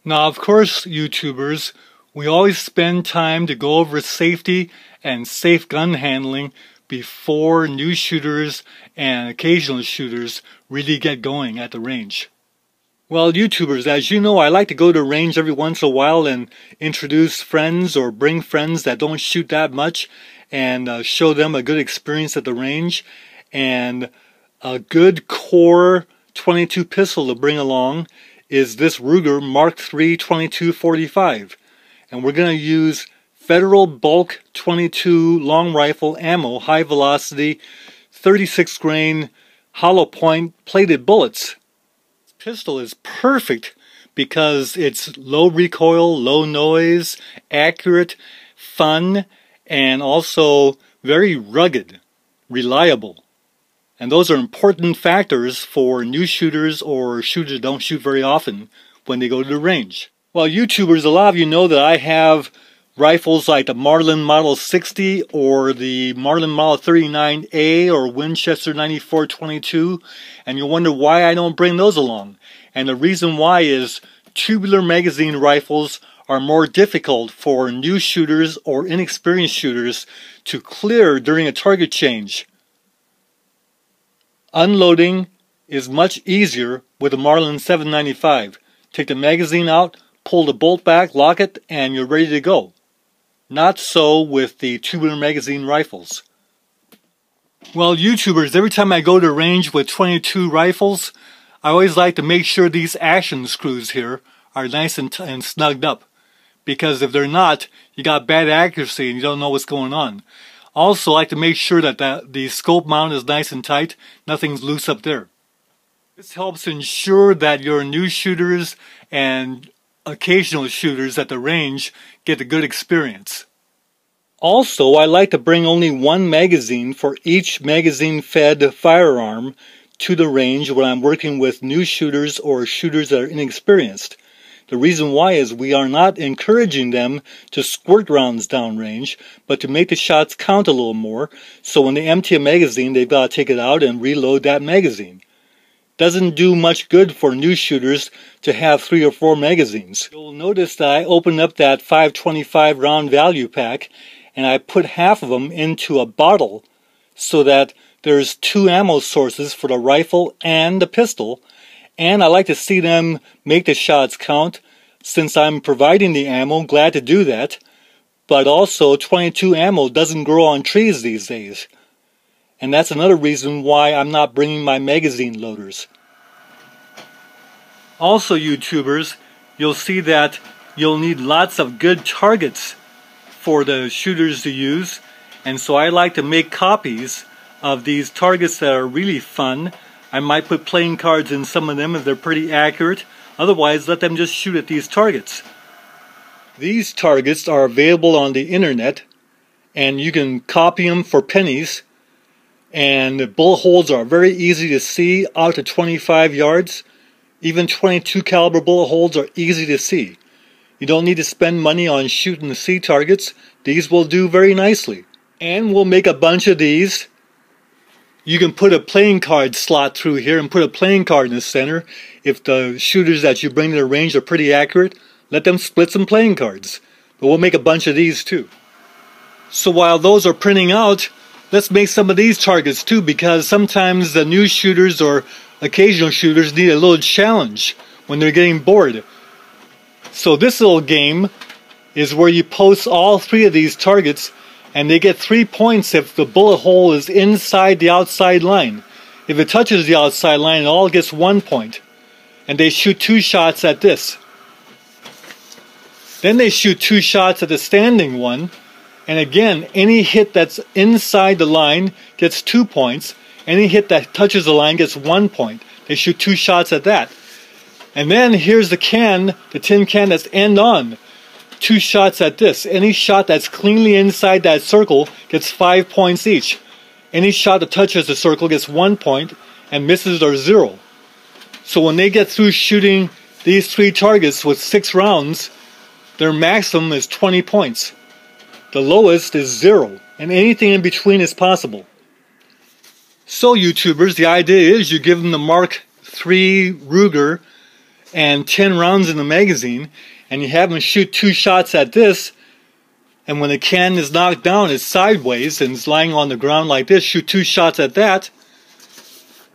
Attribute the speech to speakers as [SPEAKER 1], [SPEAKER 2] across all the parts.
[SPEAKER 1] Now, of course, YouTubers, we always spend time to go over safety and safe gun handling before new shooters and occasional shooters really get going at the range. Well, YouTubers, as you know, I like to go to the range every once in a while and introduce friends or bring friends that don't shoot that much and show them a good experience at the range and a good core 22 pistol to bring along is this Ruger Mark III 2245, and we're going to use Federal Bulk 22 long rifle ammo, high velocity, 36 grain hollow point plated bullets. This pistol is perfect because it's low recoil, low noise, accurate, fun, and also very rugged, reliable. And those are important factors for new shooters or shooters that don't shoot very often when they go to the range. Well, YouTubers, a lot of you know that I have rifles like the Marlin Model 60 or the Marlin Model 39A or Winchester 9422, and you'll wonder why I don't bring those along. And the reason why is tubular magazine rifles are more difficult for new shooters or inexperienced shooters to clear during a target change. Unloading is much easier with a Marlin 795. Take the magazine out, pull the bolt back, lock it, and you're ready to go. Not so with the tubular magazine rifles. Well, YouTubers, every time I go to range with 22 rifles, I always like to make sure these action screws here are nice and snugged up. Because if they're not, you got bad accuracy and you don't know what's going on. Also, I like to make sure that the scope mount is nice and tight, nothing's loose up there. This helps ensure that your new shooters and occasional shooters at the range get a good experience. Also, I like to bring only one magazine for each magazine-fed firearm to the range when I'm working with new shooters or shooters that are inexperienced. The reason why is we are not encouraging them to squirt rounds downrange, but to make the shots count a little more, so when they empty a magazine, they've got to take it out and reload that magazine. Doesn't do much good for new shooters to have 3 or 4 magazines. You'll notice that I opened up that 525 round value pack, and I put half of them into a bottle so that there's 2 ammo sources for the rifle and the pistol. And I like to see them make the shots count. Since I'm providing the ammo, glad to do that. But also, 22 ammo doesn't grow on trees these days. And that's another reason why I'm not bringing my magazine loaders. Also, YouTubers, you'll see that you'll need lots of good targets for the shooters to use. And so I like to make copies of these targets that are really fun. I might put playing cards in some of them if they're pretty accurate. Otherwise, let them just shoot at these targets. These targets are available on the internet, and you can copy them for pennies. And the bullet holes are very easy to see out to 25 yards. Even 22 caliber bullet holes are easy to see. You don't need to spend money on shooting the C targets. These will do very nicely. And we'll make a bunch of these. You can put a playing card slot through here and put a playing card in the center. If the shooters that you bring to the range are pretty accurate, let them split some playing cards. But we'll make a bunch of these too. So while those are printing out, let's make some of these targets too, because sometimes the new shooters or occasional shooters need a little challenge when they're getting bored. So this little game is where you post all 3 of these targets, and they get 3 points if the bullet hole is inside the outside line. If it touches the outside line, it all gets 1 point. And they shoot 2 shots at this. Then they shoot 2 shots at the standing one. And again, any hit that's inside the line gets 2 points. Any hit that touches the line gets 1 point. They shoot 2 shots at that. And then here's the can, the tin can that's end on. 2 shots at this. Any shot that's cleanly inside that circle gets 5 points each. Any shot that touches the circle gets 1 point, and misses are 0. So when they get through shooting these 3 targets with 6 rounds, their maximum is 20 points. The lowest is 0, and anything in between is possible. So YouTubers, the idea is you give them the Mark III Ruger and 10 rounds in the magazine, and you have them shoot 2 shots at this, and when the can is knocked down, it's sideways and it's lying on the ground like this, shoot 2 shots at that,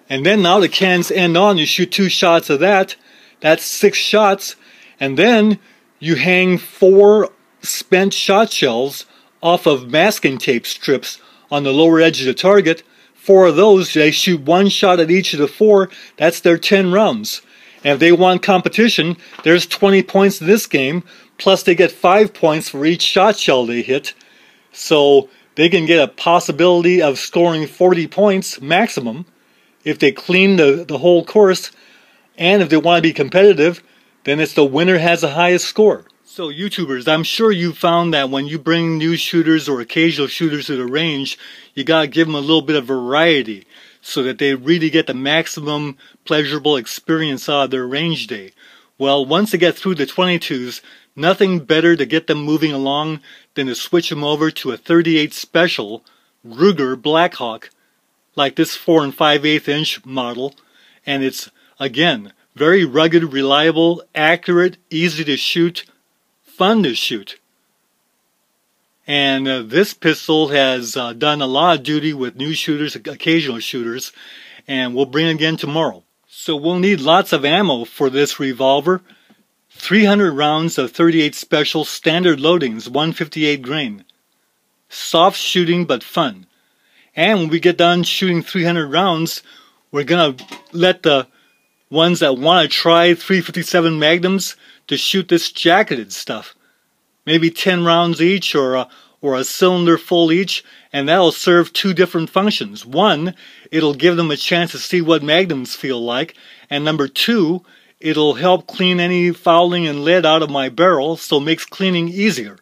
[SPEAKER 1] and then now the can's end on, you shoot 2 shots of that, that's 6 shots, and then you hang 4 spent shot shells off of masking tape strips on the lower edge of the target. 4 of those, they shoot 1 shot at each of the 4, that's their 10 rounds. And if they want competition, there's 20 points in this game, plus they get 5 points for each shot shell they hit. So they can get a possibility of scoring 40 points maximum if they clean the whole course. And if they want to be competitive, then it's the winner has the highest score. So YouTubers, I'm sure you found that when you bring new shooters or occasional shooters to the range, you gotta give them a little bit of variety so that they really get the maximum pleasurable experience out of their range day. Well, once they get through the 22s, nothing better to get them moving along than to switch them over to a 38 Special Ruger Blackhawk, like this 4 5/8 inch model, and it's, again, very rugged, reliable, accurate, easy to shoot, fun to shoot. And this pistol has done a lot of duty with new shooters, occasional shooters, and we'll bring it again tomorrow. So we'll need lots of ammo for this revolver. 300 rounds of 38 Special standard loadings, 158 grain. Soft shooting but fun. And when we get done shooting 300 rounds, we're going to let the ones that want to try 357 Magnums to shoot this jacketed stuff. Maybe 10 rounds each or a cylinder full each, and that'll serve 2 different functions. 1, it'll give them a chance to see what Magnums feel like, and number 2, it'll help clean any fouling and lead out of my barrel, so it makes cleaning easier.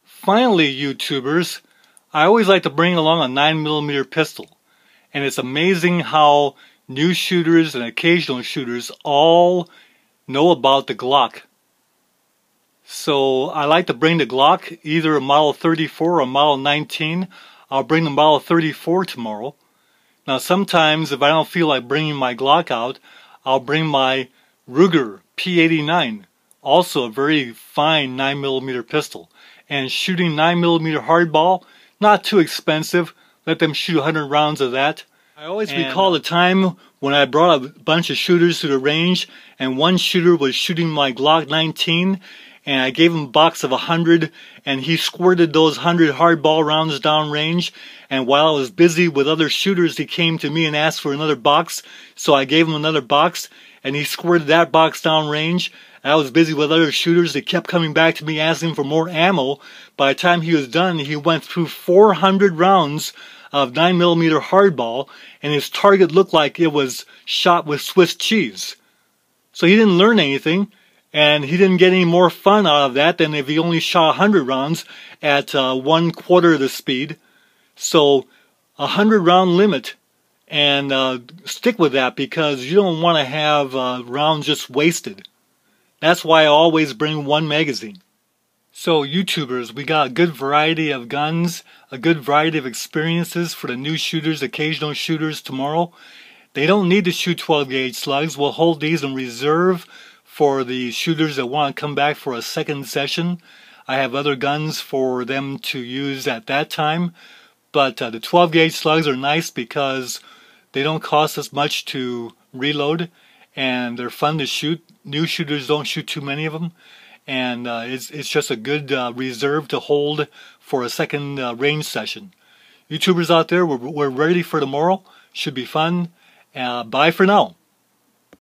[SPEAKER 1] Finally, YouTubers, I always like to bring along a 9mm pistol, and it's amazing how new shooters and occasional shooters all know about the Glock. So I like to bring the Glock, either a Model 34 or a Model 19. I'll bring the Model 34 tomorrow. Now sometimes if I don't feel like bringing my Glock out, I'll bring my Ruger P89, also a very fine 9mm pistol. And shooting 9mm hardball, not too expensive. Let them shoot 100 rounds of that. I always recall a time when I brought a bunch of shooters to the range, and one shooter was shooting my Glock 19, and I gave him a box of 100, and he squirted those 100 hardball rounds down range. And while I was busy with other shooters, he came to me and asked for another box, so I gave him another box, and he squirted that box down range. I was busy with other shooters. They kept coming back to me asking for more ammo. By the time he was done, he went through 400 rounds of 9mm hardball, and his target looked like it was shot with Swiss cheese. So he didn't learn anything, and he didn't get any more fun out of that than if he only shot 100 rounds at 1/4 the speed. So 100 round limit, and stick with that, because you don't want to have rounds just wasted. That's why I always bring 1 magazine. So YouTubers, we got a good variety of guns, a good variety of experiences for the new shooters, occasional shooters tomorrow. They don't need to shoot 12 gauge slugs. We'll hold these in reserve for the shooters that want to come back for a second session. I have other guns for them to use at that time. But the 12 gauge slugs are nice because they don't cost us much to reload, and they're fun to shoot. New shooters don't shoot too many of them. And it's just a good reserve to hold for a second range session. YouTubers out there, we're ready for tomorrow. Should be fun. Bye for now.